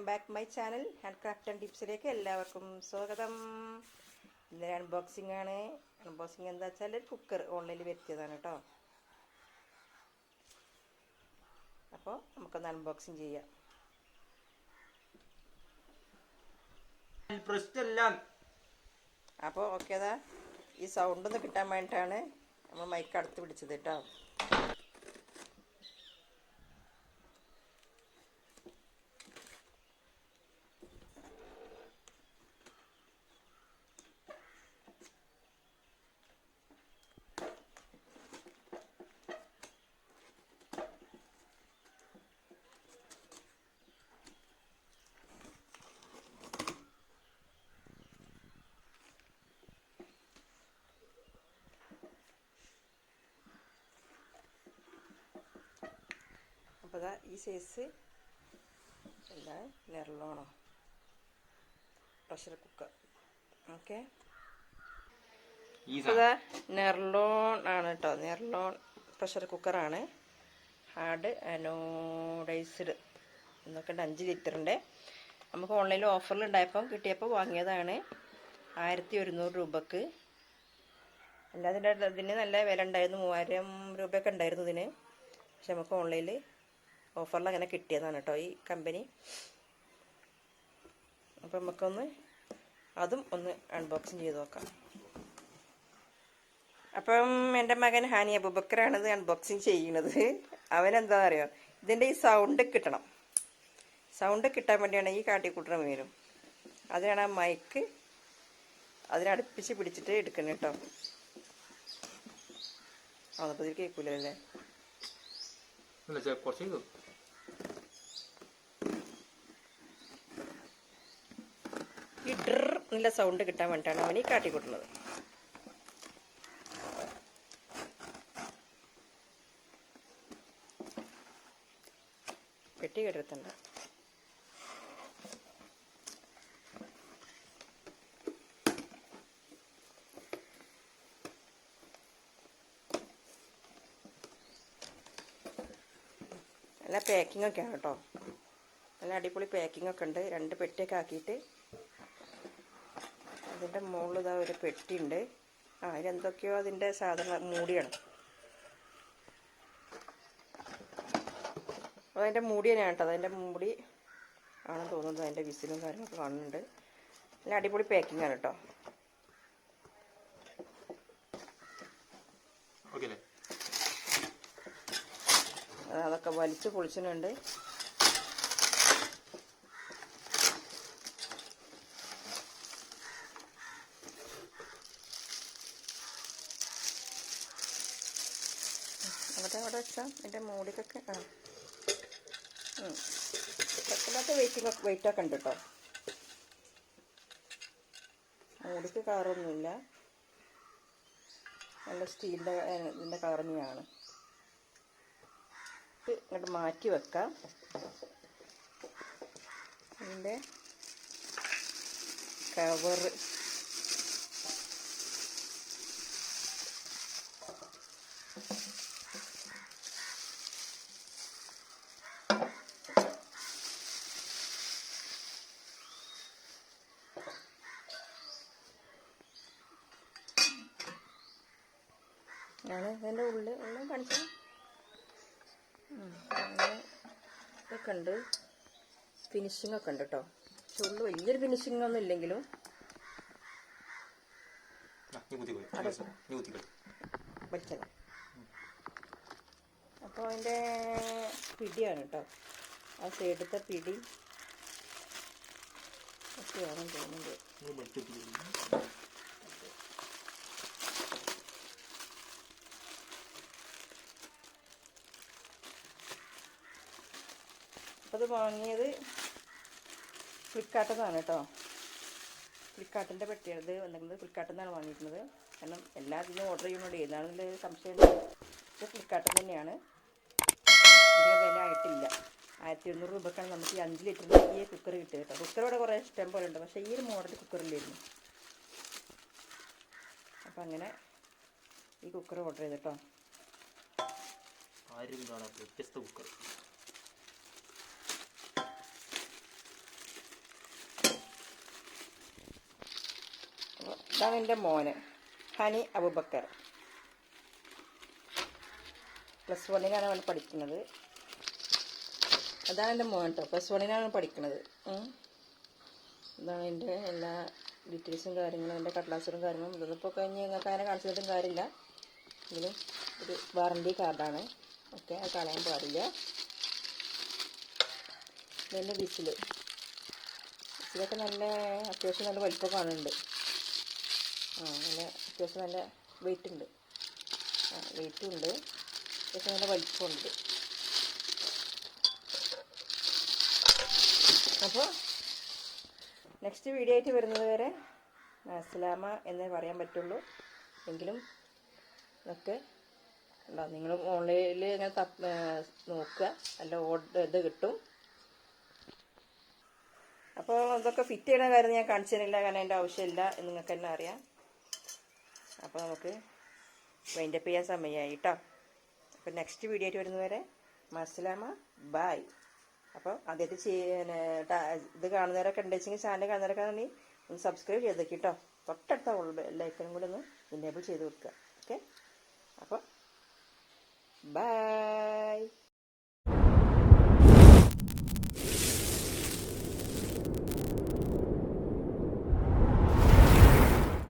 Back my channel craft and ടിപ്സിലേക്ക് എല്ലാവർക്കും സ്വാഗതം. ഇന്നലെ അൺബോക്സിംഗ് ആണ്. അൺബോക്സിംഗ് എന്താ വെച്ചാൽ ഒരു കുക്കർ ഓൺലൈനിൽ വരുത്തിയതാണ് കേട്ടോ. അപ്പോൾ നമുക്കൊന്ന് അൺബോക്സിങ് ചെയ്യാം. അപ്പോൾ ഓക്കെ, അതാ ഈ സൗണ്ട് ഒന്ന് കിട്ടാൻ വേണ്ടിയിട്ടാണ് നമ്മൾ മൈക്ക് അടുത്ത് പിടിച്ചത് കേട്ടോ. അപ്പോൾ അതാ ഈ സൈസ് എന്താ നെർലോണോ പ്രഷർ കുക്കർ. ഓക്കെ, അതാ നെർലോൺ ആണ് കേട്ടോ. നെർലോൺ പ്രഷർ കുക്കറാണ്. ഹാർഡ് അനോഡൈസ്ഡ് എന്നൊക്കെ ഉണ്ട്. 5 ലിറ്ററിൻ്റെ നമുക്ക് ഓൺലൈനിൽ ഓഫറിൽ ഉണ്ടായപ്പം കിട്ടിയപ്പോൾ വാങ്ങിയതാണ് 1100 രൂപക്ക്. അല്ലാതെ ഇതിന് നല്ല വില ഉണ്ടായിരുന്നു, 3000 രൂപയൊക്കെ ഉണ്ടായിരുന്നു ഇതിന്. പക്ഷെ നമുക്ക് ഓൺലൈനിൽ ഓഫറിൽ അങ്ങനെ കിട്ടിയതാണ് കേട്ടോ ഈ കമ്പനി. അപ്പം നമുക്കൊന്ന് അതും ഒന്ന് അൺബോക്സിങ് ചെയ്ത് നോക്കാം. അപ്പം എൻ്റെ മകൻ ഹാനി അബൂബക്കറാണ് ഇത് അൺബോക്സിങ് ചെയ്യുന്നത്. അവനെന്താ അറിയോ, ഇതിൻ്റെ ഈ സൗണ്ട് കിട്ടണം. സൗണ്ട് കിട്ടാൻ വേണ്ടിയാണ് ഈ കാട്ടിക്കൂട്ടണ വീരും. അതിനാണ് ആ മൈക്ക് അതിനടുപ്പിച്ച് പിടിച്ചിട്ട് എടുക്കുന്നത് കേട്ടോ. അപ്പോൾ ഇതിൽ കേൾക്കൂലല്ലേ. ഈ ഡ്ര നല്ല സൗണ്ട് കിട്ടാൻ വേണ്ടിയിട്ടാണ് അവൻ ഈ കാട്ടിക്കൂട്ടുന്നത്. പെട്ടി കെടുത്തണ്ട. നല്ല പാക്കിംഗ് ഒക്കെയാണ് കേട്ടോ. നല്ല അടിപൊളി പാക്കിംഗ് ഒക്കെ ഉണ്ട്. 2 പെട്ടിയൊക്കെ ആക്കിയിട്ട് അതിൻ്റെ മുകളിൽ ഇതാ ഒരു പെട്ടി ഉണ്ട്. അതിലെന്തൊക്കെയോ അതിൻ്റെ സാധനം മൂടിയാണ്. അതിൻ്റെ മൂടി തന്നെയാണ് കേട്ടോ. അതിൻ്റെ മൂടി ആണെന്ന് തോന്നുന്നത്. അതിൻ്റെ വിസിലും കാര്യങ്ങളൊക്കെ കാണുന്നുണ്ട്. നല്ല അടിപൊളി പാക്കിംഗ് ആണ് കേട്ടോ. അതൊക്കെ വലിച്ച് പൊളിച്ചിട്ടുണ്ട്. അവിടെ വെച്ചാൽ എൻ്റെ മൂടിക്കൊക്കെ കുഴപ്പമില്ലാത്ത വെയിറ്റൊക്കെ ഉണ്ട് കേട്ടോ. മൂടിക്ക് കളറൊന്നുമില്ല, നല്ല സ്റ്റീലിൻ്റെ ഇതിൻ്റെ കളർ തന്നെയാണ്. ഇങ്ങോട്ട് മാറ്റി വെക്കാം. ഇതിൻ്റെ കവറ് ആണ്. ഇതിൻ്റെ ഉള്ളിൽ കാണിച്ചു ഇതൊക്കെ ഉണ്ട്. ഫിനിഷിംഗ് ഒക്കെ ഉണ്ട് കേട്ടോ. പക്ഷെ ഉള്ളു വലിയൊരു ഫിനിഷിംഗ് ഒന്നും ഇല്ലെങ്കിലും വലിച്ചത്. അപ്പോൾ അതിൻ്റെ പിടിയാണ് കേട്ടോ. ആ സൈഡത്തെ പിടി ഒക്കെയാണെന്ന് തോന്നുന്നത്. അത് വാങ്ങിയത് ഫ്ലിപ്കാർട്ടിൽ നിന്നാണ് കേട്ടോ. ഫ്ലിപ്കാർട്ടിൻ്റെ പെട്ടിയാണ് ഇത് വന്നിരുന്നത്. ഫ്ലിപ്കാർട്ടിൽ നിന്നാണ് വാങ്ങിയിരുന്നത്. കാരണം എല്ലാ ഇതിനും ഓർഡർ ചെയ്യുന്നോണ്ട് ഏതാണെന്നുള്ള സംശയം. ഇത് ഫ്ലിപ്കാർട്ടിൽ തന്നെയാണ്. അധികം വില ആയിട്ടില്ല. 1100 രൂപക്കാണ് നമുക്ക് ഈ 5 ലിറ്ററിൻ്റെ ഈ കുക്കർ കിട്ടിയത് കേട്ടോ. കുക്കർ ഇവിടെ കുറേ ഇഷ്ടം പോലെ ഉണ്ട്, പക്ഷേ ഈ ഒരു മോഡൽ കുക്കറിലായിരുന്നു. അപ്പം അങ്ങനെ ഈ കുക്കർ ഓർഡർ ചെയ്ത് കേട്ടോ. വ്യത്യസ്ത കുക്കർ. ഇതാണ് എൻ്റെ മോന് ഹനി അബൂബക്കർ. +1 അവൻ പഠിക്കുന്നത്. അതാണ് എൻ്റെ മോൻ കേട്ടോ, +1 പഠിക്കുന്നത്. ഇതാണ് എൻ്റെ എല്ലാ ഡീറ്റെയിൽസും കാര്യങ്ങളും, എൻ്റെ കടലാസും കാര്യങ്ങളും. ഇതൊന്നും ഇപ്പോൾ കഴിഞ്ഞ് നിങ്ങൾക്ക് അങ്ങനെ കാണിച്ചിട്ടും കാര്യമില്ല. എങ്കിലും ഒരു വാറണ്ടി കാർഡാണ്. ഓക്കെ, അത് കളയാൻ പാടില്ല. ഇതിൻ്റെ വിസിലൊക്കെ നല്ല അത്യാവശ്യം നല്ല വലിപ്പം കാണുന്നുണ്ട്. നല്ല അത്യാവശ്യം നല്ല വെയിറ്റ് ഉണ്ട്. വെയിറ്റും ഉണ്ട്, അത്യാവശ്യം നല്ല വലിപ്പമുണ്ട്. അപ്പോൾ നെക്സ്റ്റ് വീഡിയോ ആയിട്ട് വരുന്നത് വരെ അസ്സലാമ എന്നേ പറയാൻ പറ്റുള്ളൂ. എങ്കിലും ഇതൊക്കെ ഉണ്ടാവും. നിങ്ങൾ ഓൺലൈനിൽ ഇങ്ങനെ നോക്കുക, നല്ല ഇത് കിട്ടും. അപ്പോൾ ഇതൊക്കെ ഫിറ്റ് ചെയ്യുന്ന കാര്യം ഞാൻ കാണിച്ചു തരില്ല, കാരണം അതിൻ്റെ ആവശ്യമില്ല എന്ന് നിങ്ങൾക്ക് തന്നെ അറിയാം. അപ്പോൾ നമുക്ക് വൈൻഡപ്പ് ചെയ്യാൻ സമയമായി കേട്ടോ. അപ്പോൾ നെക്സ്റ്റ് വീഡിയോ ആയിട്ട് വരുന്നവരെ അസ്സലാമ, ബായ്. അപ്പോൾ ആദ്യമായിട്ട് ഇത് കാണുന്നവരൊക്കെ ഉണ്ടെങ്കിൽ, ചാനൽ കാണുന്നവരൊക്കെ ആണെങ്കിൽ ഒന്ന് സബ്സ്ക്രൈബ് ചെയ്തേക്ക് കേട്ടോ. തൊട്ടടുത്ത ലൈക്കനും കൂടെ ഒന്ന് എനേബിൾ ചെയ്ത് കൊടുക്കുക. ഓക്കെ, അപ്പോൾ ബൈ.